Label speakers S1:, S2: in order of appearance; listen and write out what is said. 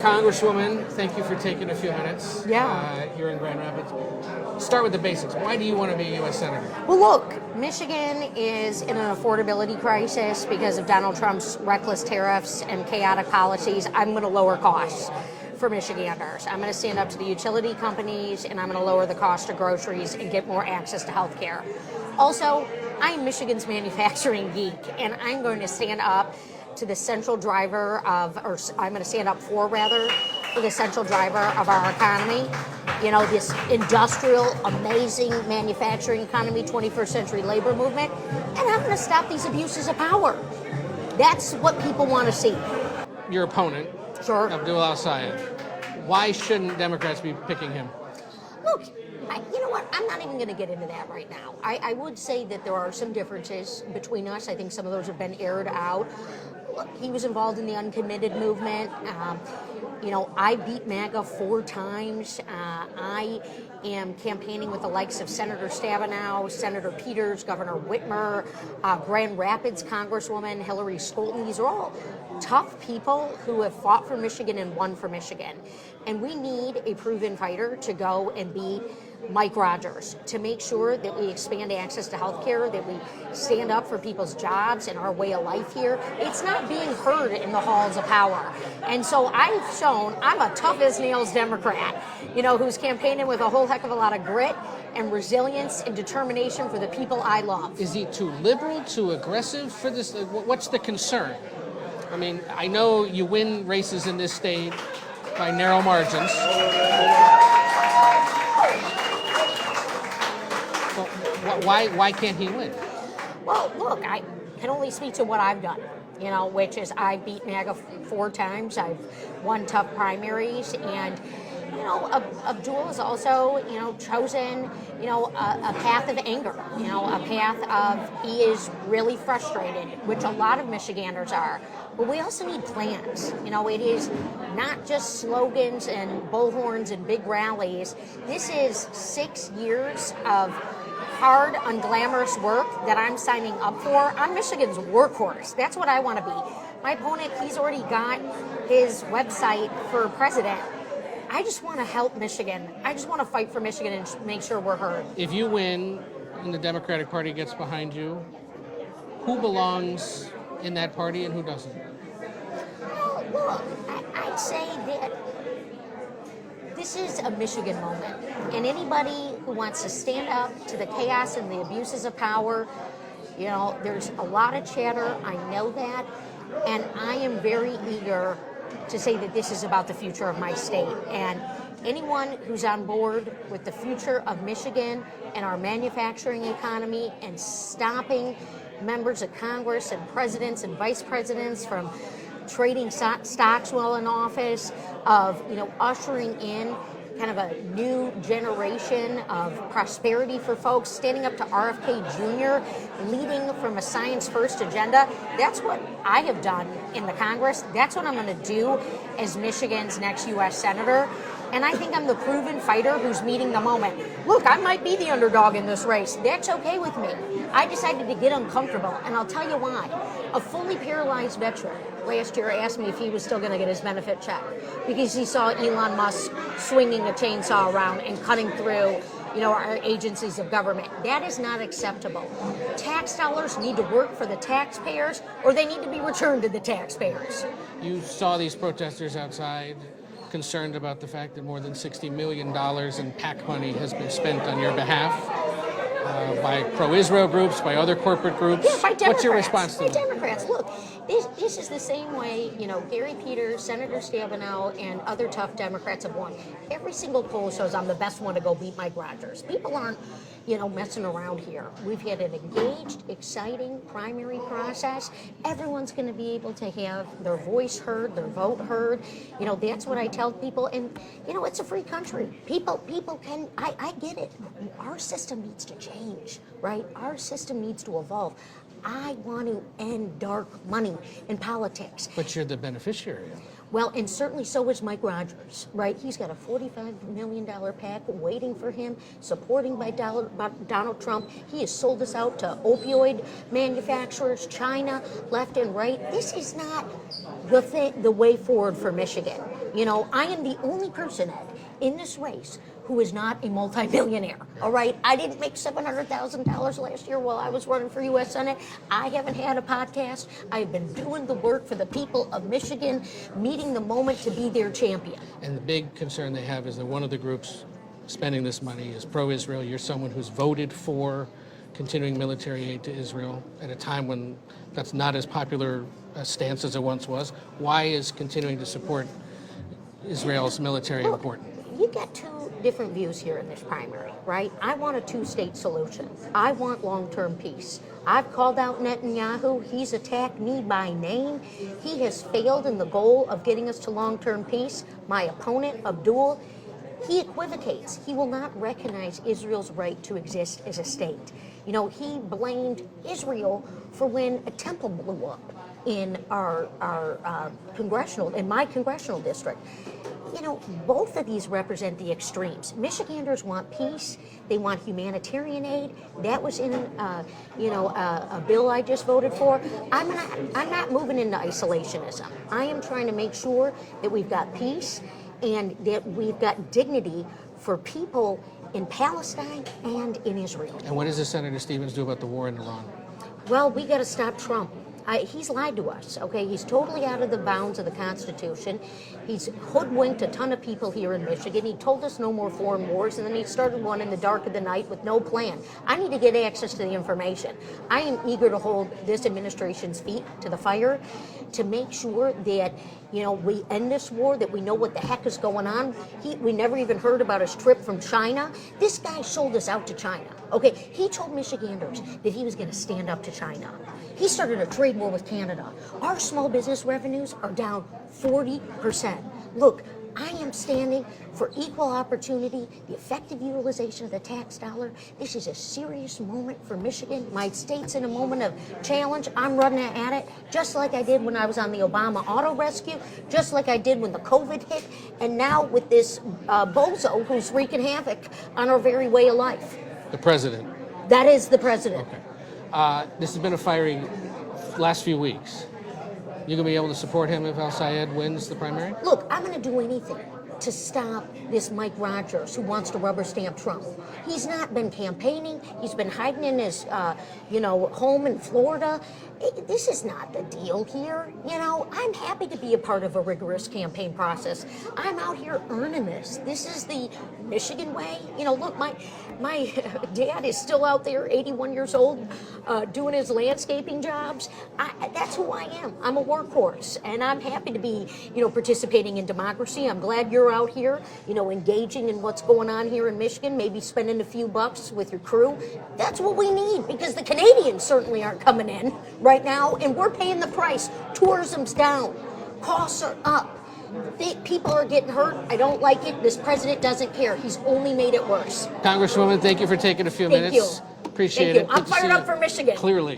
S1: Congresswoman, thank you for taking a few minutes here in Grand Rapids. Start with the basics. Why do you want to be a U.S. Senator?
S2: Well, look, Michigan is in an affordability crisis because of Donald Trump's reckless tariffs and chaotic policies. I'm going to lower costs for Michiganders. I'm going to stand up to the utility companies, and I'm going to lower the cost of groceries and get more access to health care. Also, I'm Michigan's manufacturing geek, and I'm going to stand up to the central driver of, or I'm going to stand up for the central driver of our economy. You know, this industrial, amazing manufacturing economy, 21st century labor movement, and I'm going to stop these abuses of power. That's what people want to see.
S1: Your opponent,
S2: Sure.
S1: Abdul El-Sayed, why shouldn't Democrats be picking him?
S2: Look, you know what? I'm not even going to get into that right now. I would say that there are some differences between us. I think some of those have been aired out. Look, he was involved in the uncommitted movement. You know, I beat MAGA 4 times. I am campaigning with the likes of Senator Stabenow, Senator Peters, Governor Whitmer, Grand Rapids Congresswoman Hillary Scholten. These are all tough people who have fought for Michigan and won for Michigan. And we need a proven fighter to go and be Mike Rogers, to make sure that we expand access to health care, that we stand up for people's jobs and our way of life here. It's not being heard in the halls of power. And so I've shown I'm a tough as nails Democrat, you know, who's campaigning with a whole heck of a lot of grit and resilience and determination for the people I love.
S1: Is he too liberal, too aggressive for this? What's the concern? I mean, I know you win races in this state by narrow margins. Why can't he win?
S2: Well, look, I can only speak to what I've done, you know, which is I beat MAGA 4 times. I've won tough primaries, and you know, Abdul is also, you know, chosen, you know, a path of anger, you know, a path of he is really frustrated, which a lot of Michiganders are. But we also need plans. You know, it is not just slogans and bullhorns and big rallies. This is 6 years of hard, unglamorous work that I'm signing up for. I'm Michigan's workhorse. That's what I want to be. My opponent, he's already got his website for president. I just want to help Michigan. I just want to fight for Michigan and make sure we're heard.
S1: If you win and the Democratic Party gets behind you, who belongs in that party and who doesn't?
S2: Well, look, I'd say that this is a Michigan moment, and anybody who wants to stand up to the chaos and the abuses of power, you know, there's a lot of chatter, I know that, and I am very eager to say that this is about the future of my state. And anyone who's on board with the future of Michigan and our manufacturing economy and stopping members of Congress and presidents and vice presidents from trading stocks while in office, of, you know, ushering in kind of a new generation of prosperity for folks, standing up to RFK Jr., leading from a science-first agenda. That's what I have done in the Congress. That's what I'm going to do as Michigan's next U.S. Senator. And I think I'm the proven fighter who's meeting the moment. Look, I might be the underdog in this race. That's okay with me. I decided to get uncomfortable, and I'll tell you why. A fully paralyzed veteran last year asked me if he was still going to get his benefit check because he saw Elon Musk swinging a chainsaw around and cutting through, you know, our agencies of government. That is not acceptable. Tax dollars need to work for the taxpayers, or they need to be returned to the taxpayers.
S1: You saw these protesters outside, concerned about the fact that more than $60 million in PAC money has been spent on your behalf by pro-Israel groups, by other corporate groups.
S2: Yeah, by Democrats.
S1: What's your response to that?
S2: By Democrats. Look, this is the same way, you know, Gary Peters, Senator Stabenow, and other tough Democrats have won. Every single poll shows I'm the best one to go beat Mike Rogers. People aren't, you know, messing around here. We've had an engaged, exciting primary process. Everyone's going to be able to have their voice heard, their vote heard. You know, that's what I tell people. And, you know, it's a free country. People can, I get it. Our system needs to change, right? Our system needs to evolve. I want to end dark money in politics.
S1: But you're the beneficiary of it.
S2: Well, and certainly so is Mike Rogers, right? He's got a $45 million PAC waiting for him, supporting by Donald Trump. He has sold us out to opioid manufacturers, China, left and right. This is not the way forward for Michigan. You know, I am the only person, Ed, in this race who is not a multimillionaire. All right, I didn't make $700,000 last year while I was running for U.S. Senate. I haven't had a podcast. I've been doing the work for the people of Michigan, meeting the moment to be their champion.
S1: And the big concern they have is that one of the groups spending this money is pro-Israel. You're someone who's voted for continuing military aid to Israel at a time when that's not as popular a stance as it once was. Why is continuing to support Israel's military important?
S2: You get two different views here in this primary, right? I want a two-state solution. I want long-term peace. I've called out Netanyahu. He's attacked me by name. He has failed in the goal of getting us to long-term peace. My opponent, Abdul, he equivocates. He will not recognize Israel's right to exist as a state. You know, he blamed Israel for when a temple blew up in my congressional district. You know, both of these represent the extremes. Michiganders want peace. They want humanitarian aid. That was in, a bill I just voted for. I'm not moving into isolationism. I am trying to make sure that we've got peace and that we've got dignity for people in Palestine and in Israel.
S1: And what does Senator Stevens do about the war in Iran?
S2: Well, we got to stop Trump. He's lied to us, okay? He's totally out of the bounds of the Constitution. He's hoodwinked a ton of people here in Michigan. He told us no more foreign wars, and then he started one in the dark of the night with no plan. I need to get access to the information. I am eager to hold this administration's feet to the fire to make sure that, you know, we end this war, that we know what the heck is going on. We never even heard about his trip from China. This guy sold us out to China, okay? He told Michiganders that he was going to stand up to China. He started a trade war with Canada. Our small business revenues are down 40%. Look, I am standing for equal opportunity, the effective utilization of the tax dollar. This is a serious moment for Michigan. My state's in a moment of challenge. I'm running at it, just like I did when I was on the Obama auto rescue, just like I did when the COVID hit, and now with this bozo who's wreaking havoc on our very way of life.
S1: The president.
S2: That is the president.
S1: Okay. This has been a fiery last few weeks. You gonna be able to support him if El-Sayed wins the primary?
S2: Look, I'm gonna do anything to stop this Mike Rogers who wants to rubber stamp Trump. He's not been campaigning. He's been hiding in his, home in Florida. This is not the deal here. You know, I'm happy to be a part of a rigorous campaign process. I'm out here earning this. This is the Michigan way. You know, look, my dad is still out there, 81 years old, doing his landscaping jobs. That's who I am. I'm a workhorse, and I'm happy to be, participating in democracy. I'm glad you're out here, engaging in what's going on here in Michigan, maybe spending a few bucks with your crew. That's what we need, because the Canadians certainly aren't coming in right now, and we're paying the price. Tourism's down. Costs are up. People are getting hurt. I don't like it. This president doesn't care. He's only made it worse.
S1: Congresswoman, thank you for taking a few minutes.
S2: Thank you.
S1: Appreciate
S2: Thank
S1: it.
S2: you. I'm fired up for Michigan.
S1: Clearly.